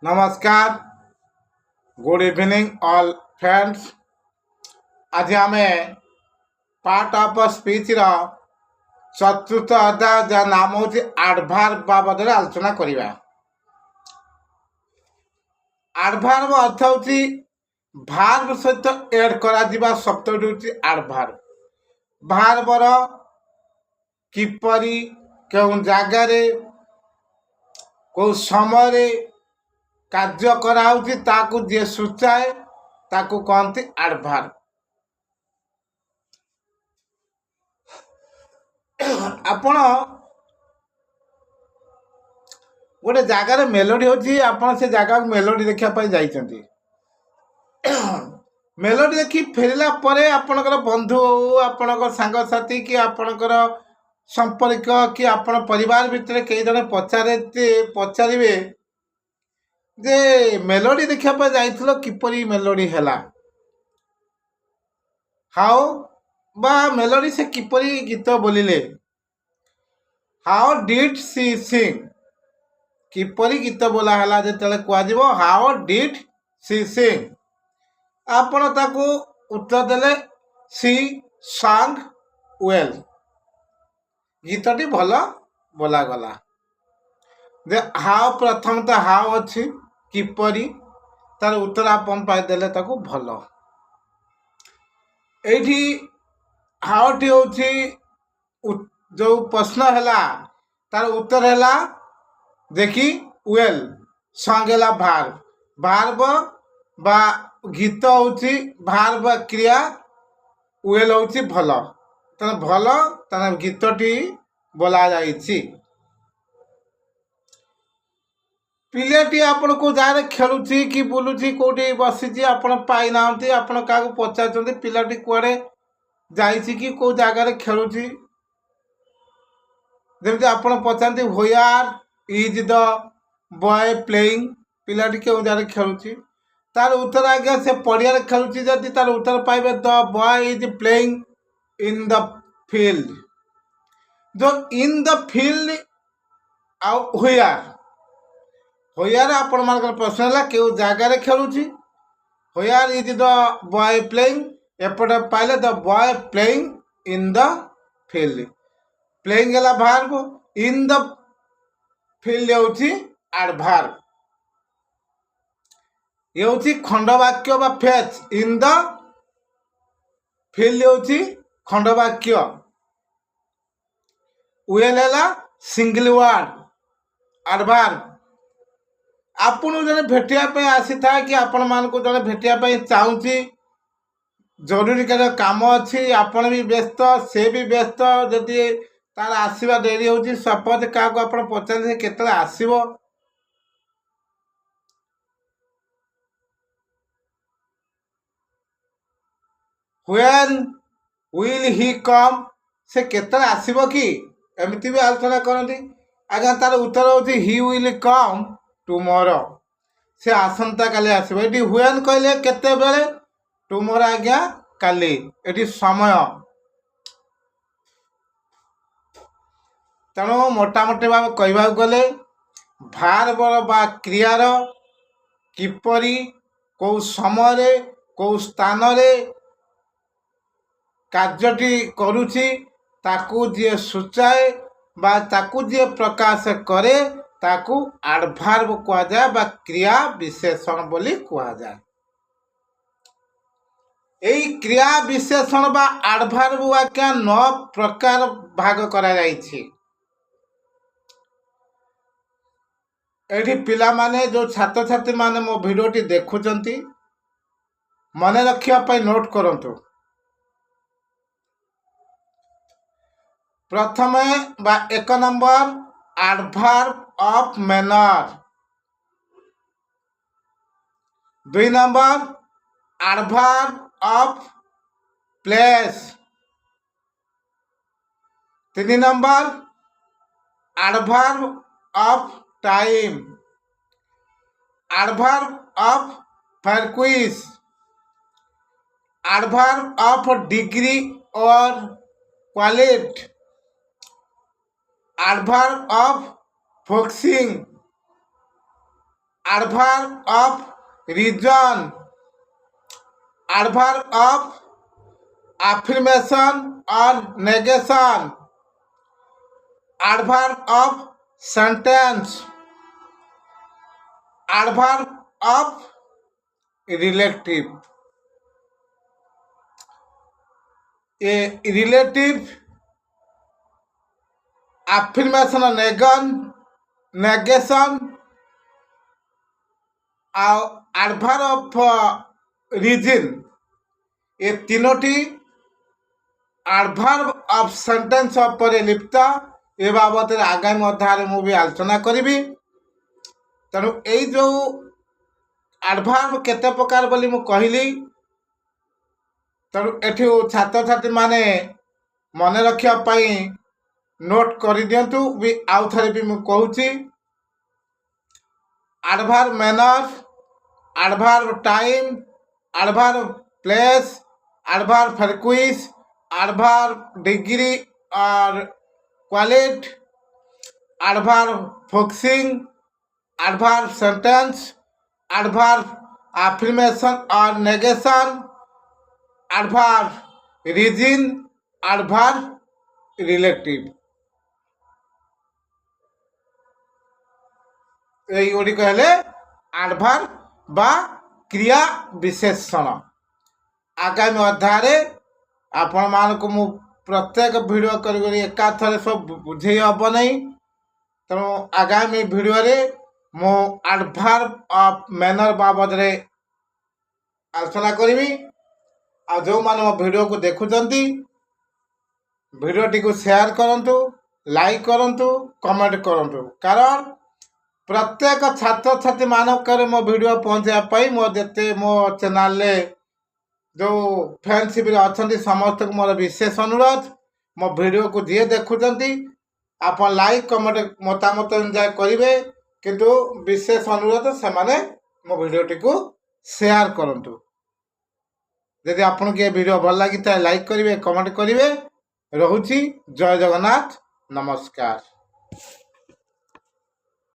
नमस्कार, good evening all friends. आज आम पार्ट ऑफ स्पीच चतुर्थ अध्याय जहाँ नाम हूँ एडवर्ब बाबद आलोचना करवा। एडवर्ब अर्थ हूँ भार्ब सहित एड करा शब्द हूँ एडवर्ब। भार्बर किपरि केउं जागारे को समय कार्य कराउछि ताकू जे सूचाए ताकू कहते एडवर्ब। आपण गोटे जगार मेलोडी होची, आपण से जगह मेलोडी देखा जाइछन्ती। मेलोडी देखी फेरला परे आपणकर बंधु आपणकर सांगसाथी कि आपणकर संपर्क कि आपण परिवार भितर कई जने पचारे जे मेलोडी देखा जाइथिलो किपरि मेलोडी हैला, हाउ बा मेलोडी से किपरि गीत बोलिले, हाउ डिड सी सिंग किपरि गीत बोला हैला जेतेले कुआजिबो हाउ डिड सी सिंग, आपण ताकू उत्तर देले सी सांग वेल, गीतटी भल बोला गला। जे हाउ प्रथम तो हाउ अच्छी किपरि तार उत्तर आपण पाई देले ताकू भल। एठी हाउटी होची जो प्रश्न हैला तार उत्तर हैला देखी वेल, संग हैला भार्ब। भार्ब बा गीत होची भार्ब क्रिया, वेल होची भल। तेना भल तेना गीतटी बोला जाइछि। पिलेटी आपण को जारे खेलुची कि बुलुची कोठी बसिची आपण पाई नांती, आपण काको पचारचंती पिलाटी कुआडे जाइछि कि को जागारे खेलुची, जेमति आपण पचारती where is the boy playing, पिलाटी के जारे खेलुची तार उत्तर आज्ञा से पड़ियारे खेलुची जदि तार उत्तर पाइबे the boy is playing in the field. जो इन द फील्ड आउ व्हेयर आपण मानकर प्रश्न है के जगार खेलुची, where is the boy playing, एपटे पाइले the boy playing in the field. Playing है भार्ब, इन द फील्ड होची एडवर्ब। ये होची खंडवाक्य बा फेच, इन द फील्ड होची खंडवाक्य। वेल है सिंगल वर्ड एडवर्ब। आपण जने भेटिया आसी था कि आपण मान को जने भेटिया चाहूँगी, जरूरी काम अच्छी, आपण भी व्यस्त से भी व्यस्त, जदि तार आसवा डेरी होची सपोज क्या आप पचारे केतले आसीबो, व्हेन विल ही कम, से केतले आसीबो कि एमती भी आलोचना करती। आज्ञा तार उत्तर होची ही विल कम टुमोरो, से आसंता काली आसबो। एटी व्हेन कहले केते बेले, टुमोरो आज्ञा काली, एटी समय। तेणु मोटामोटी भाव कहवाक गले भार्बर बा क्रियार किपरि को समय को स्थान कार्यटी करुछि ताकू जे सूचाए बा ताकू जे प्रकाश करे ताकू एडवर्ब कहा जाए बा क्रिया विशेषण बोली कहा जाए। एई क्रिया विशेषण बा एडवर्ब वाक्य 9 प्रकार भाग करा जाइछि। एठी पिला माने जो छात्र छात्री माने मो भिडियोटी देखुचंती मने रखिया पई नोट करंतु। प्रथमे बा 1 number adverb of manner, 2 number adverb of place, 3 number adverb of time, adverb of frequency, adverb of degree और quality, adverb of focusing, adverb of reason, adverb of affirmation or negation, adverb of sentence, adverb of relative. A relative affirmation or negation ଆଉ adverb of reason, ଏ ତିନୋଟି adverb of sentence ଉପରେ ଲିପ୍ତ। ଏ ବାବଦରେ ଆଗାମୀ ଅଧ୍ୟାୟରେ ମୁଁ ବି ଆଲୋଚନା କରିବି। ତେଣୁ ଏଇ ଯେଉଁ adverb କେତେ ପ୍ରକାର ବୋଲି ମୁଁ କହିଲି, ତେଣୁ ଏଠି ଛାତ୍ରଛାତ୍ରୀମାନେ ମନେ ରଖିବା ପାଇଁ ନୋଟ୍ କରିଦିଅନ୍ତୁ। ବି ଆଉ ଥରେ ବି ମୁଁ କହୁଛି, adverb manner, adverb time, adverb place, adverb frequency, adverb degree or quality, adverb focusing, adverb sentence, adverb affirmation or negation, adverb reason, adverb relative। এইଗୁଡ଼ିକ ହେଲେ adverb বা କ୍ରିୟା ବିଶେଷଣ। ଆଗାମୀ ଅଧ୍ୟାୟରେ ଆପଣମାନଙ୍କୁ ମୁଁ ପ୍ରତ୍ୟେକ ଭିଡ଼ିଓ କରି ଏକାଥରେ ସବୁ ବୁଝେଇ ହେବ ନାହିଁ। ତେଣୁ ଆଗାମୀ ଭିଡ଼ିଓରେ ମୁଁ adverb of manner ବାବଦରେ ଆଲୋଚନା କରିବି। ଆଉ ଯେଉଁମାନେ ମୋ ଭିଡ଼ିଓକୁ ଦେଖୁଛନ୍ତି, ଭିଡ଼ିଓଟିକୁ ସେୟାର କରନ୍ତୁ, ଲାଇକ୍ କରନ୍ତୁ, କମେଣ୍ଟ କରନ୍ତୁ। କାରଣ ପ୍ରତ୍ୟେକ ଛାତ୍ରଛାତ୍ରୀମାନଙ୍କର ମୋ ଭିଡ଼ିଓ ପହଞ୍ଚାଇବା ପାଇଁ ମୋ ଚ୍ୟାନେଲରେ ଯେଉଁ ଫ୍ରେଣ୍ଡସିପ୍ରେ ଅଛନ୍ତି ସମସ୍ତଙ୍କୁ ମୋର ବିଶେଷ ଅନୁରୋଧ, ମୋ ଭିଡ଼ିଓକୁ ଯିଏ ଦେଖୁଛନ୍ତି ଆପଣ ଲାଇକ୍ କମେଣ୍ଟ ମତାମତ ଏନ୍ଜୟ କରିବେ, କିନ୍ତୁ ବିଶେଷ ଅନୁରୋଧ ସେମାନେ ମୋ ଭିଡ଼ିଓଟିକୁ ସେୟାର କରନ୍ତୁ। ଯଦି ଆପଣଙ୍କୁ ଏ ଭିଡ଼ିଓ ଭଲ ଲାଗିଥାଏ ଲାଇକ୍ କରିବେ, କମେଣ୍ଟ କରିବେ। ରହୁଛି। ଜୟ ଜଗନ୍ନାଥ, ନମସ୍କାର।